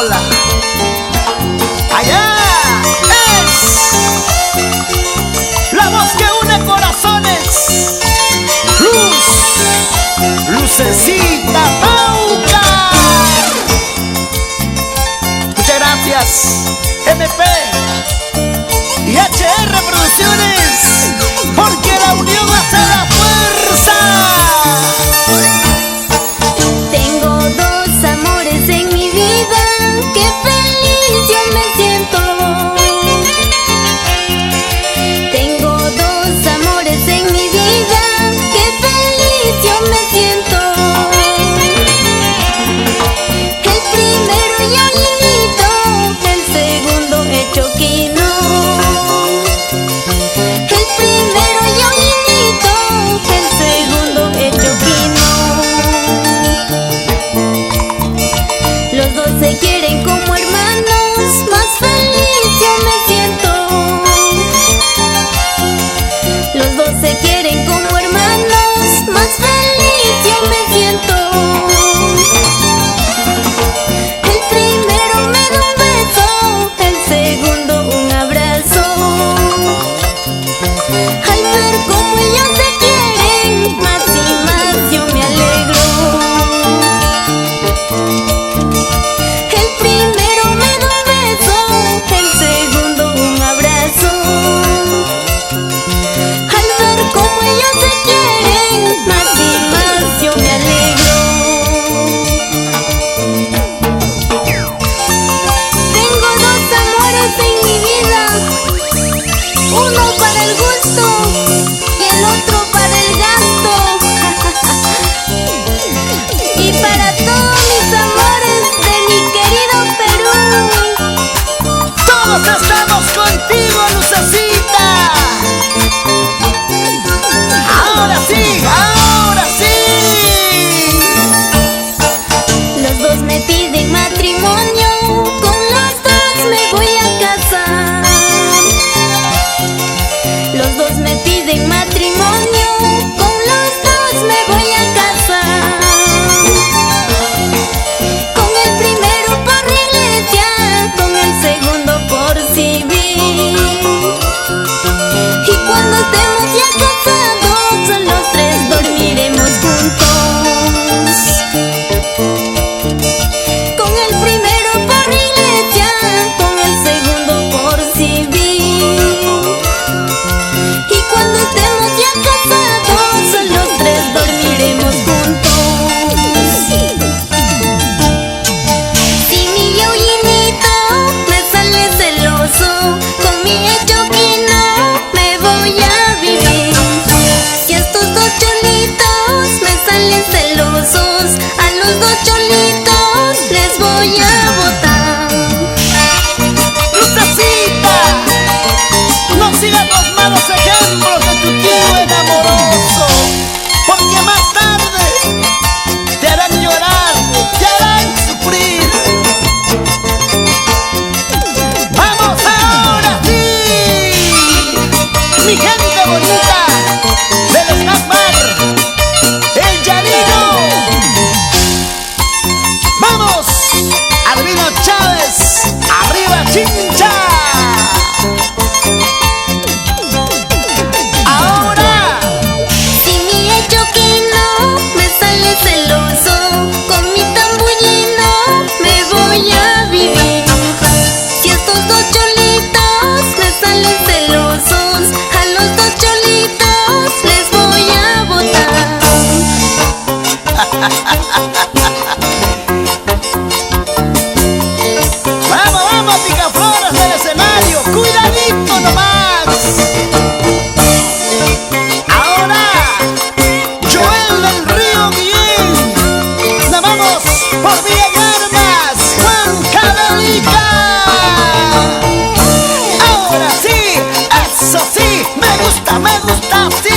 sola. Allá es la voz que une corazones. Luz, Lucecita Pauca. Muchas gracias, MP y HR Producciones, porque la unión hace la fuerza. Tengo dos amores en mi vida, qué feliz yo me siento. Tengo dos amores en mi vida, qué feliz yo me siento. El primero Yoyinito, el segundo Choquino. El primero Yoyinito, el segundo Choquino. Los dos se quieren como hermanos, más feliz yo me siento. Los dos se quieren como hermanos, más feliz yo me siento. El primero me da un beso, el segundo un abrazo. Al ver cómo ellos se quieren, más y más yo me alegro. El primero me da un beso, el segundo un abrazo. Al ver cómo ellos se quieren, más y más yo me alegro. Tengo dos amores en mi vida, uno para el gusto y el otro para el gasto. Y para todos mis amores de mi querido Perú. Todos estamos contigo, Lucecita. Ahora sí, ahora sí. Los dos me piden matrimonio, con los dos me voy a casar. Los dos me piden matrimonio, con los dos me voy a casar. Con el primero por iglesia, con el segundo por civil. Y cuando estemos ya casados, los tres dormiremos juntos. Con el primero por iglesia, con el segundo por civil. Y cuando estemos ya casados, los tres dormiremos juntos. Si mi Yoyinito me sale celoso, con mi Choquino me voy a vivir. Si estos dos cholitos me salen celosos, a los dos cholitos les voy a botar. Lucecita, no sigas los malos ejemplos de tu tío enamoroso, porque más tarde te harán llorar, te harán sufrir. ¡Vamos ahora sí! Mi gente bonita del Snackbar, el Yanino. ¡Vamos! Albino Chávez, arriba Chincha. Ahora Si mi Choquino me sale celoso, con mi tambullino me voy a vivir. Si estos dos cholitos me salen celosos, a los dos cholitos les voy a botar. vamos, vamos, picaflores del escenario, cuidadito nomás. Ahora, Joel del Río Guillén. Nos vamos por Villa Armas, Juan Cadelica. Ahora sí, eso sí, me gusta, sí.